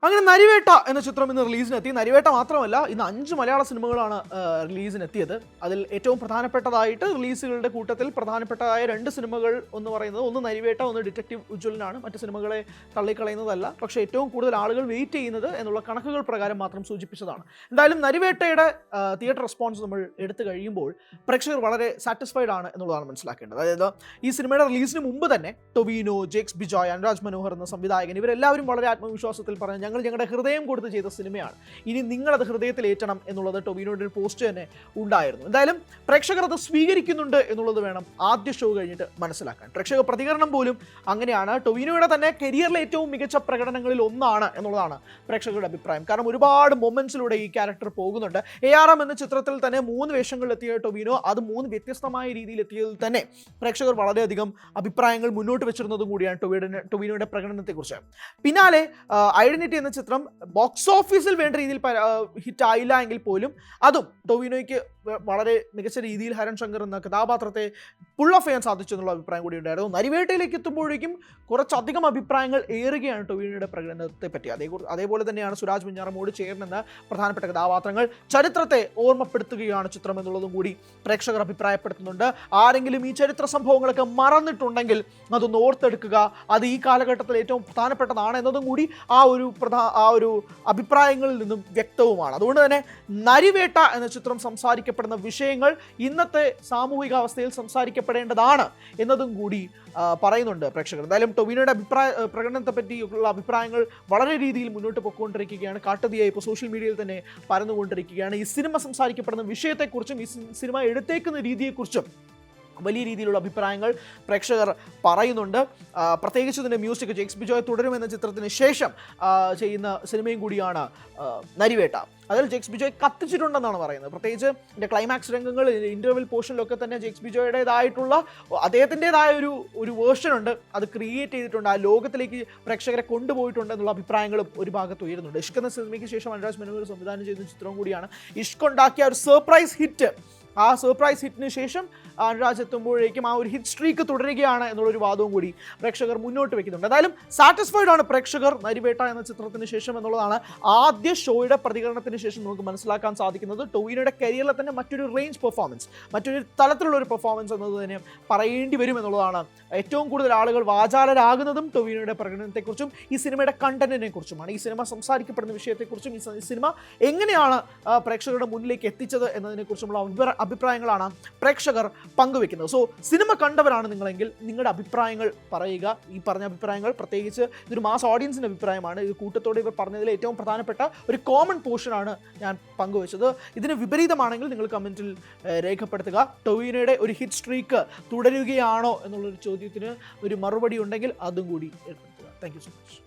അങ്ങനെ നരിവേട്ട എന്ന ചിത്രം ഇന്ന് റിലീസിനെത്തി. നരിവേട്ട മാത്രമല്ല, ഇന്ന് 5 മലയാള സിനിമകളാണ് റിലീസിനെത്തിയത്. അതിൽ ഏറ്റവും പ്രധാനപ്പെട്ടതായിട്ട് റിലീസുകളുടെ കൂട്ടത്തിൽ പ്രധാനപ്പെട്ടതായ 2 സിനിമകൾ എന്ന് പറയുന്നത് ഒന്ന് നരിവേട്ട, ഒന്ന് ഡിറ്റക്റ്റീവ് ഉജ്ജ്വലനാണ്. മറ്റ് സിനിമകളെ തള്ളിക്കളയുന്നതല്ല, പക്ഷേ ഏറ്റവും കൂടുതൽ ആളുകൾ വെയിറ്റ് ചെയ്യുന്നത് എന്നുള്ള കണക്കുകൾ പ്രകാരം മാത്രം സൂചിപ്പിച്ചതാണ്. എന്തായാലും നരിവേട്ടയുടെ തിയേറ്റർ റെസ്പോൺസ് നമ്മൾ എടുത്തു കഴിയുമ്പോൾ പ്രേക്ഷകർ വളരെ സാറ്റിസ്ഫൈഡ് ആണ് എന്നുള്ളതാണ് മനസ്സിലാക്കേണ്ടത്. അതായത് ഈ സിനിമയുടെ റിലീസിന് മുമ്പ് തന്നെ ടൊവിനോ, ജേക്സ് ബിജോയ്, അനുരാജ് മനോഹർ എന്ന സംവിധായകൻ ഇവരെല്ലാവരും വളരെ ആത്മവിശ്വാസത്തിൽ പറഞ്ഞു, ഞങ്ങളുടെ ഹൃദയം കൊടുത്ത് ചെയ്ത സിനിമയാണ്, ഇനി നിങ്ങളത് ഹൃദയത്തിൽ ഏറ്റണം എന്നുള്ളത് ടൊവിനോയുടെ ഒരു പോസ്റ്റ് തന്നെ ഉണ്ടായിരുന്നു. എന്തായാലും പ്രേക്ഷകർ അത് സ്വീകരിക്കുന്നുണ്ട് എന്നുള്ളത് വേണം ആദ്യ ഷോ കഴിഞ്ഞിട്ട് മനസ്സിലാക്കാൻ. പ്രേക്ഷക പ്രതികരണം പോലും അങ്ങനെയാണ്. ടൊവിനോയുടെ തന്നെ കരിയറിലെ ഏറ്റവും മികച്ച പ്രകടനങ്ങളിൽ ഒന്നാണ് എന്നുള്ളതാണ് പ്രേക്ഷകരുടെ അഭിപ്രായം. കാരണം ഒരുപാട് മൊമെന്റ്സിലൂടെ ഈ ക്യാരക്ടർ പോകുന്നുണ്ട്. ARM എന്ന ചിത്രത്തിൽ തന്നെ 3 വേഷങ്ങളിലെത്തിയ ടൊവിനോ അത് 3 വ്യത്യസ്തമായ രീതിയിൽ എത്തിയതിൽ തന്നെ പ്രേക്ഷകർ വളരെയധികം അഭിപ്രായങ്ങൾ മുന്നോട്ട് വെച്ചിരുന്നതും കൂടിയാണ് ടൊവിനോയുടെ പ്രകടനത്തെക്കുറിച്ച്. പിന്നാലെ ഐഡന്റിറ്റി എന്ന ചിത്രം ബോക്സ് ഓഫീസിൽ വേണ്ട രീതിയിൽ ഹിറ്റ് ആയില്ല എങ്കിൽ പോലും അതും ടൊവിനോയ്ക്ക് വളരെ മികച്ച രീതിയിൽ ഹരൺ ശങ്കർ എന്ന കഥാപാത്രത്തെ പുൾ ഓഫ് ചെയ്യാൻ സാധിച്ചു എന്നുള്ള അഭിപ്രായം കൂടി ഉണ്ടായിരുന്നു. നരിവേട്ടയിലേക്ക് എത്തുമ്പോഴേക്കും കുറച്ചധികം അഭിപ്രായങ്ങൾ ഏറുകയാണ് ടൊവിനോയുടെ പ്രകടനത്തെ പറ്റി. അതേപോലെ തന്നെയാണ് സുരാജ് വെഞ്ഞാറമൂട് ചേർന്നെന്ന പ്രധാനപ്പെട്ട കഥാപാത്രങ്ങൾ ചരിത്രത്തെ ഓർമ്മപ്പെടുത്തുകയാണ് ചിത്രം എന്നുള്ളതും കൂടി പ്രേക്ഷകർ അഭിപ്രായപ്പെടുത്തുന്നുണ്ട്. ആരെങ്കിലും ഈ ചരിത്ര സംഭവങ്ങളൊക്കെ മറന്നിട്ടുണ്ടെങ്കിൽ അതൊന്ന് ഓർത്തെടുക്കുക, അത് ഈ കാലഘട്ടത്തിൽ ഏറ്റവും പ്രധാനപ്പെട്ടതാണ് എന്നതും കൂടി ആ ഒരു അഭിപ്രായങ്ങളിൽ നിന്നും വ്യക്തവുമാണ്. അതുകൊണ്ട് തന്നെ നരിവേട്ട എന്ന ചിത്രം സംസാരിക്കപ്പെടുന്ന വിഷയങ്ങൾ ഇന്നത്തെ സാമൂഹിക അവസ്ഥയിൽ സംസാരിക്കപ്പെടേണ്ടതാണ് എന്നതും കൂടി പറയുന്നുണ്ട് പ്രേക്ഷകർ. എന്തായാലും ടൊവിനോയുടെ പ്രകടനത്തെ പറ്റിയുള്ള അഭിപ്രായങ്ങൾ വളരെ രീതിയിൽ മുന്നോട്ട് പൊയ്ക്കൊണ്ടിരിക്കുകയാണ്. കാട്ടുതീയായി ഇപ്പോൾ സോഷ്യൽ മീഡിയയിൽ തന്നെ പരന്നുകൊണ്ടിരിക്കുകയാണ്. ഈ സിനിമ സംസാരിക്കപ്പെടുന്ന വിഷയത്തെക്കുറിച്ചും ഈ സിനിമ എടുത്തേക്കുന്ന രീതിയെക്കുറിച്ചും വലിയ രീതിയിലുള്ള അഭിപ്രായങ്ങൾ പ്രേക്ഷകർ പറയുന്നുണ്ട്. പ്രത്യേകിച്ച് ഇതിൻ്റെ മ്യൂസിക് ജേക്സ് ബിജോയ് തുടരുമെന്ന ചിത്രത്തിന് ശേഷം ചെയ്യുന്ന സിനിമയും കൂടിയാണ് നരിവേട്ട. അതിൽ ജേക്സ് ബിജോയ് കത്തിച്ചിട്ടുണ്ടെന്നാണ് പറയുന്നത്. പ്രത്യേകിച്ച് ഇതിൻ്റെ ക്ലൈമാക്സ് രംഗങ്ങൾ, ഇൻ്റർവെൽ പോർഷനിലൊക്കെ തന്നെ ജേക്സ് ബിജോയുടേതായിട്ടുള്ള അദ്ദേഹത്തിൻ്റെതായ ഒരു വേർഷൻ ഉണ്ട്, അത് ക്രിയേറ്റ് ചെയ്തിട്ടുണ്ട്, ആ ലോകത്തിലേക്ക് പ്രേക്ഷകരെ കൊണ്ടുപോയിട്ടുണ്ട് എന്നുള്ള അഭിപ്രായങ്ങളും ഒരു ഭാഗത്ത് ഉയരുന്നുണ്ട്. ഇഷ്ക് എന്ന സിനിമയ്ക്ക് ശേഷം അനുരാജ് മനോഹർ സംവിധാനം ചെയ്ത ചിത്രവും കൂടിയാണ്. ഇഷ്ക് ഉണ്ടാക്കിയ ഒരു സർപ്രൈസ് ഹിറ്റ്, ആ സർപ്രൈസ് ഹിറ്റിന് ശേഷം അനുരാജ് എത്തുമ്പോഴേക്കും ആ ഒരു ഹിറ്റ് സ്ട്രീക്ക് തുടരുകയാണ് എന്നുള്ളൊരു വാദവും കൂടി പ്രേക്ഷകർ മുന്നോട്ട് വെക്കുന്നുണ്ട്. എന്തായാലും സാറ്റിസ്ഫൈഡ് ആണ് പ്രേക്ഷകർ നരിവേട്ട എന്ന ചിത്രത്തിന് ശേഷം എന്നുള്ളതാണ് ആദ്യ ഷോയുടെ പ്രതികരണത്തിന് ശേഷം നമുക്ക് മനസ്സിലാക്കാൻ സാധിക്കുന്നത്. ടൊവിനോയുടെ കരിയറിലെ തന്നെ മറ്റൊരു റേഞ്ച് പെർഫോമൻസ്, മറ്റൊരു തലത്തിലുള്ള ഒരു പെർഫോമൻസ് എന്നത് തന്നെ പറയേണ്ടി വരും എന്നുള്ളതാണ്. ഏറ്റവും കൂടുതൽ ആളുകൾ വാചാലരാകുന്നതും ടൊവിനോയുടെ പ്രകടനത്തെക്കുറിച്ചും ഈ സിനിമയുടെ കണ്ടന്റിനെ കുറിച്ചുമാണ്. ഈ സിനിമ സംസാരിക്കപ്പെടുന്ന വിഷയത്തെക്കുറിച്ചും ഈ സിനിമ എങ്ങനെയാണ് പ്രേക്ഷകരുടെ മുന്നിലേക്ക് എത്തിച്ചത് എന്നതിനെക്കുറിച്ചുമുള്ള അഭിപ്രായങ്ങളാണ് പ്രേക്ഷകർ പങ്കുവെക്കുന്നത്. സോ സിനിമ കണ്ടവരാണ് നിങ്ങളെങ്കിൽ നിങ്ങളുടെ അഭിപ്രായങ്ങൾ പറയുക. ഈ പറഞ്ഞ അഭിപ്രായങ്ങൾ പ്രത്യേകിച്ച് ഇതൊരു മാസ് ഓഡിയൻസിൻ്റെ അഭിപ്രായമാണ്. ഇത് കൂട്ടത്തോടെ ഇവർ പറഞ്ഞതിൽ ഏറ്റവും പ്രധാനപ്പെട്ട ഒരു കോമൺ പോർഷനാണ് ഞാൻ പങ്കുവെച്ചത്. ഇതിന് വിപരീതമാണെങ്കിൽ നിങ്ങൾ കമൻറ്റിൽ രേഖപ്പെടുത്തുക. ടൊവിനോയുടെ ഒരു ഹിറ്റ് സ്ട്രീക്ക് തുടരുകയാണോ എന്നുള്ളൊരു ചോദ്യത്തിന് ഒരു മറുപടി ഉണ്ടെങ്കിൽ അതും കൂടി ഏർപ്പെടുത്തുക. Thank you so much.